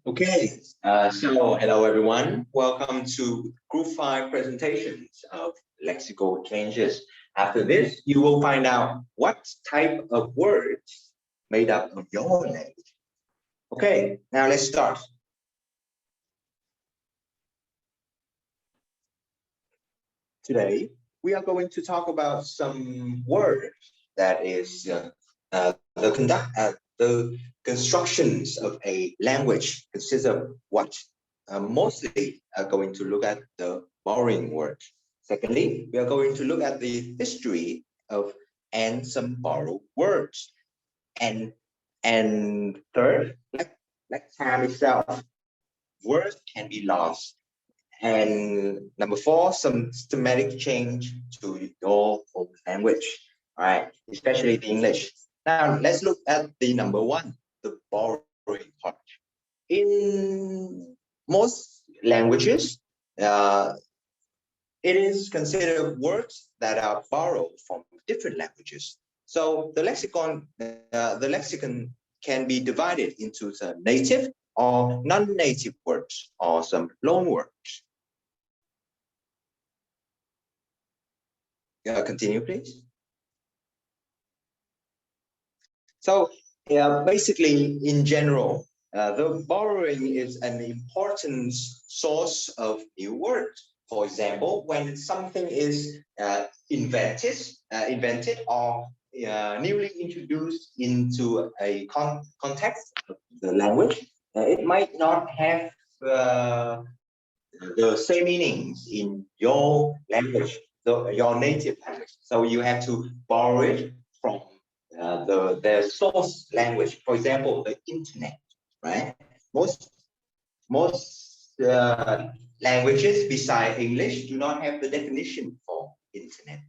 Okay, so hello everyone. Welcome to Group 5 presentations of lexical changes. After this, you will find out what type of words made up of your language. Okay, now let's start. Today, we are going to talk about some words that is the constructions of a language consists of what? Mostly are going to look at the borrowing word. Secondly, we are going to look at the history of and some borrowed words. And third, like time itself, words can be lost. And number 4, some systematic change to your home language, all right, especially the English. Now, let's look at the number 1, the borrowing part. In most languages, it is considered words that are borrowed from different languages. So the lexicon can be divided into the native or non-native words or some loan words. Continue, please. So basically, in general, the borrowing is an important source of new words. For example, when something is invented or newly introduced into a context of the language, it might not have the same meanings in your language, your native language. So you have to borrow it from their source language. For example, the internet, right? Most languages beside English do not have the definition for internet.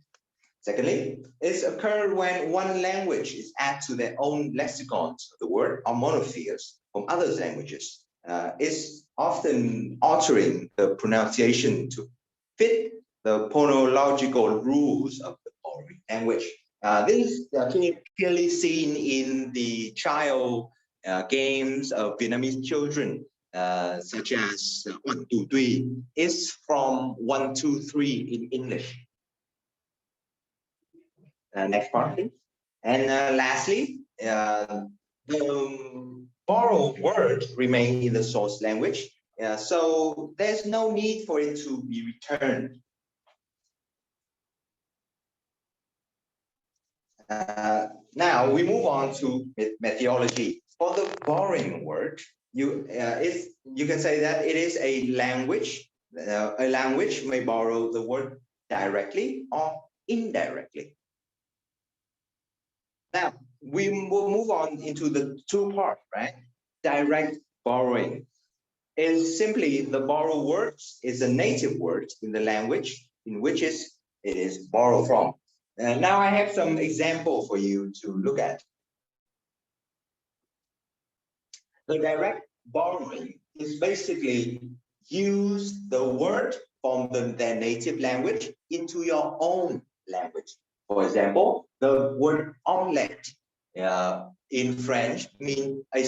Secondly, it's occurred when one language is added to their own lexicons of the word or monophores from other languages. Is often altering the pronunciation to fit the phonological rules of the borrowing language. This is clearly seen in the child games of Vietnamese children, such as 1, 2, 3, is from 1, 2, 3 in English. Next part, please. And lastly, the borrowed words remain in the source language, so there's no need for it to be returned. Now we move on to methodology. For the borrowing word, you can say that it is a language. A language may borrow the word directly or indirectly. Now, we will move on into the 2 parts, right? Direct borrowing is simply the borrowed words is a native word in the language in which it is borrowed from. Now I have some example for you to look at. The direct borrowing is basically use the word from their native language into your own language. For example, the word omelette in French means a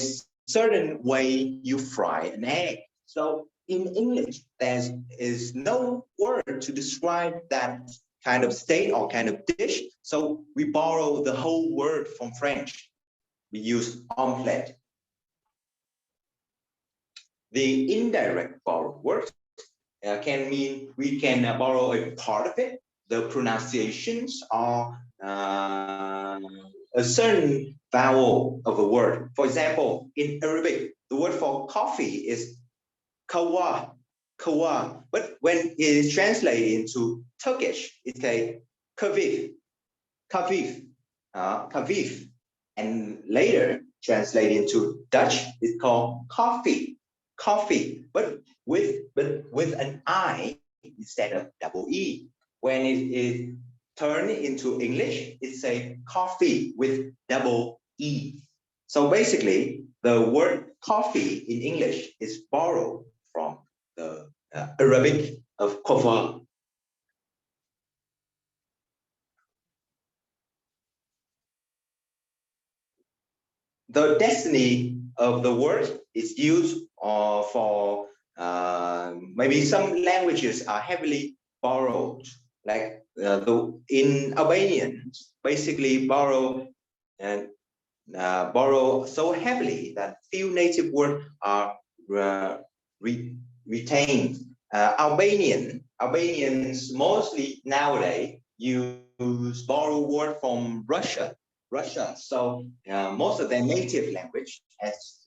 certain way you fry an egg. So in English, there is no word to describe that kind of state or kind of dish. So we borrow the whole word from French. We use omelette. The indirect borrowed word can mean we can borrow a part of it, the pronunciations or a certain vowel of a word. For example, in Arabic, the word for coffee is kawa, kawa. But when it is translated into Turkish, it's a kavif, kavif, kavif. And later, translated into Dutch, it's called coffee, coffee, but with an I instead of double E. When it is turned into English, it's a coffee with double E. So basically, the word coffee in English is borrowed from the Arabic of kova. the destiny of the word is used for maybe some languages are heavily borrowed, like in Albanian, basically and borrow so heavily that few native words are retained. Albanians mostly nowadays use borrow word from Russia. So most of their native language has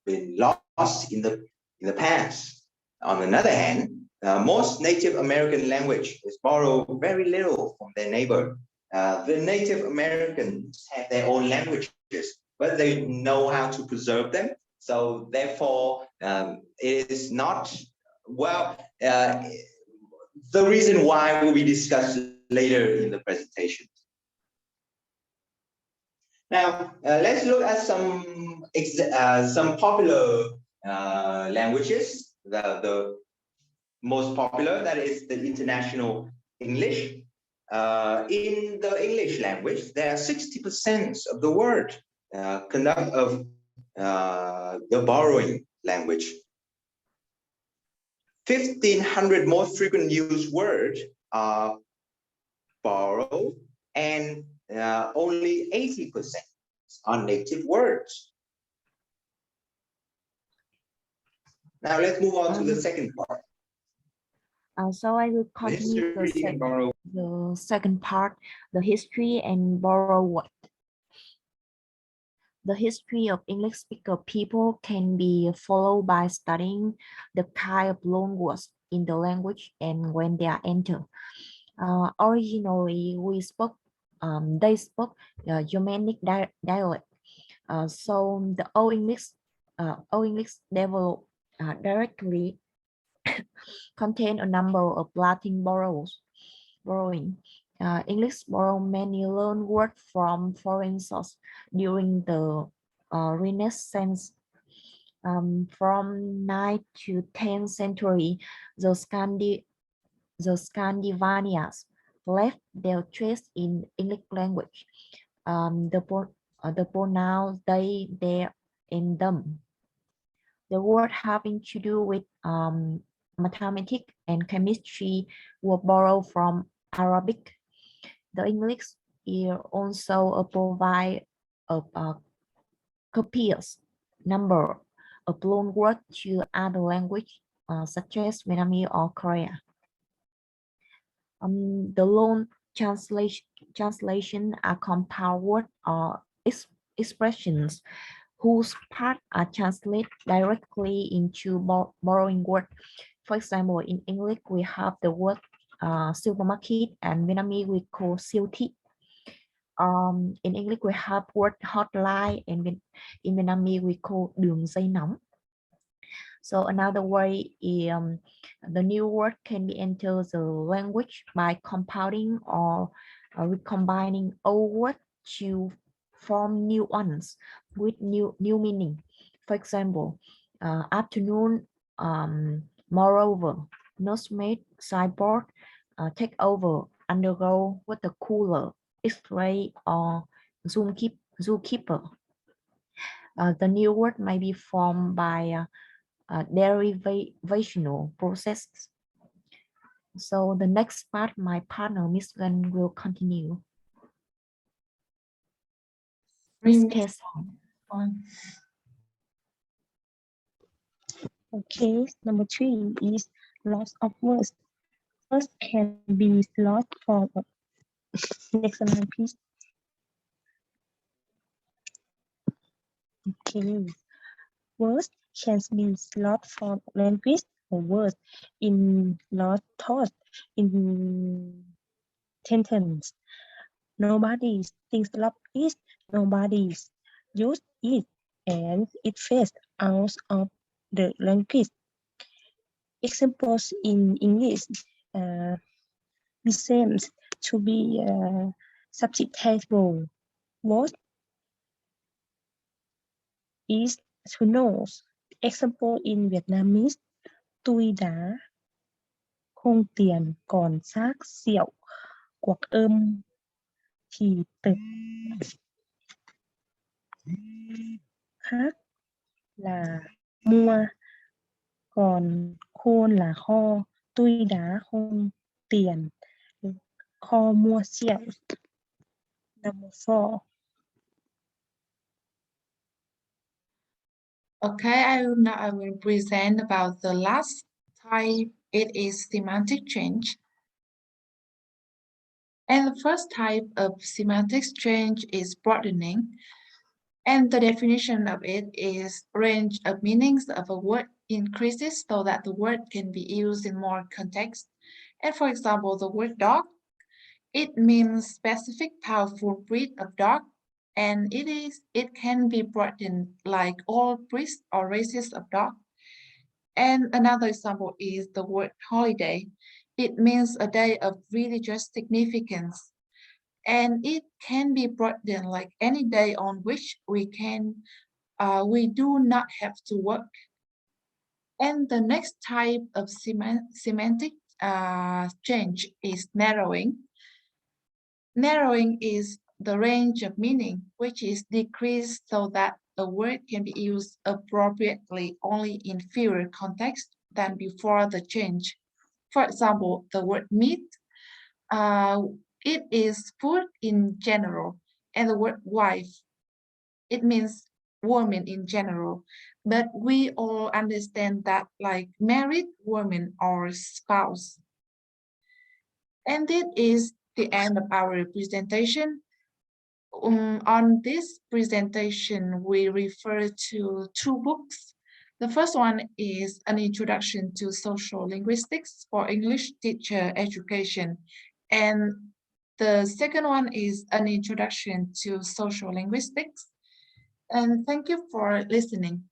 been lost in the past. On another hand, most Native American language is borrowed very little from their neighbor. The Native Americans have their own languages, but they know how to preserve them. So therefore, it is not well. The reason why will be discussed later in the presentation. Now, let's look at some popular languages. The most popular, that is the international English. In the English language, there are 60% of the word conduct of the borrowing language. 1,500 most frequent used words are borrowed, and only 80% are native words. Now let's move on to the second part. So I will continue the second part, the history and borrow word. The history of English speaker people can be followed by studying the kind of loan words in the language and when they are entered. Originally, they spoke Germanic dialect. So the Old English developed directly contain a number of Latin borrowing. English borrowed many loan words from foreign sources during the Renaissance. From 9th to 10th century, the Scandinavians left their trace in English language. The pronouns they, their, and them. The word having to do with mathematics and chemistry were borrowed from Arabic. The English is also provide a copious number of loan words to other languages such as Vietnamese or Korea. The loan translation are compound words or expressions whose parts are translated directly into borrowing word. For example, in English, we have the word supermarket, and Vietnamese we call siêu thị. In English, we have word hotline, and in Vietnamese we call đường dây nóng. So another way is the new word can be entered the language by compounding or recombining old words to form new ones with new meaning. For example, afternoon, moreover, nursemaid, sideboard, take over, undergo, water cooler, X-ray, or zookeeper. The new word may be formed by derivational processes. So the next part, my partner, Miss Glenn, will continue. Okay, number 3 is loss of words. Words can be lost for next slide, please. Okay, words can be lost for language or words in lost thoughts in sentence. Nobody thinks of it, nobody use it, and it fades out of the language. Examples in English seems to be substitutable. What is to know? Example in Vietnamese, tôi đã không tiền còn xác xẹo quặc thì tự. khác là mua, còn khôn là kho, tuy đá không tiền, kho mua xiệm. Number 4. Okay, now I will present about the last type. It is semantic change. And the first type of semantic change is broadening. And the definition of it is range of meanings of a word increases so that the word can be used in more context. And for example, the word dog, it means specific powerful breed of dog, and it can be broadened like all breeds or races of dog. And another example is the word holiday. It means a day of religious significance, and it can be broadened like any day on which we do not have to work. And the next type of semantic change is narrowing. Narrowing is the range of meaning, which is decreased so that a word can be used appropriately only in fewer contexts than before the change. For example, the word meat, it is food in general, and the word wife, it means woman in general, but we all understand that like married woman or spouse. And it is the end of our presentation. On this presentation, we refer to two books. The first one is An Introduction to Social Linguistics for English Teacher Education. And the second one is An Introduction to Social Linguistics. And thank you for listening.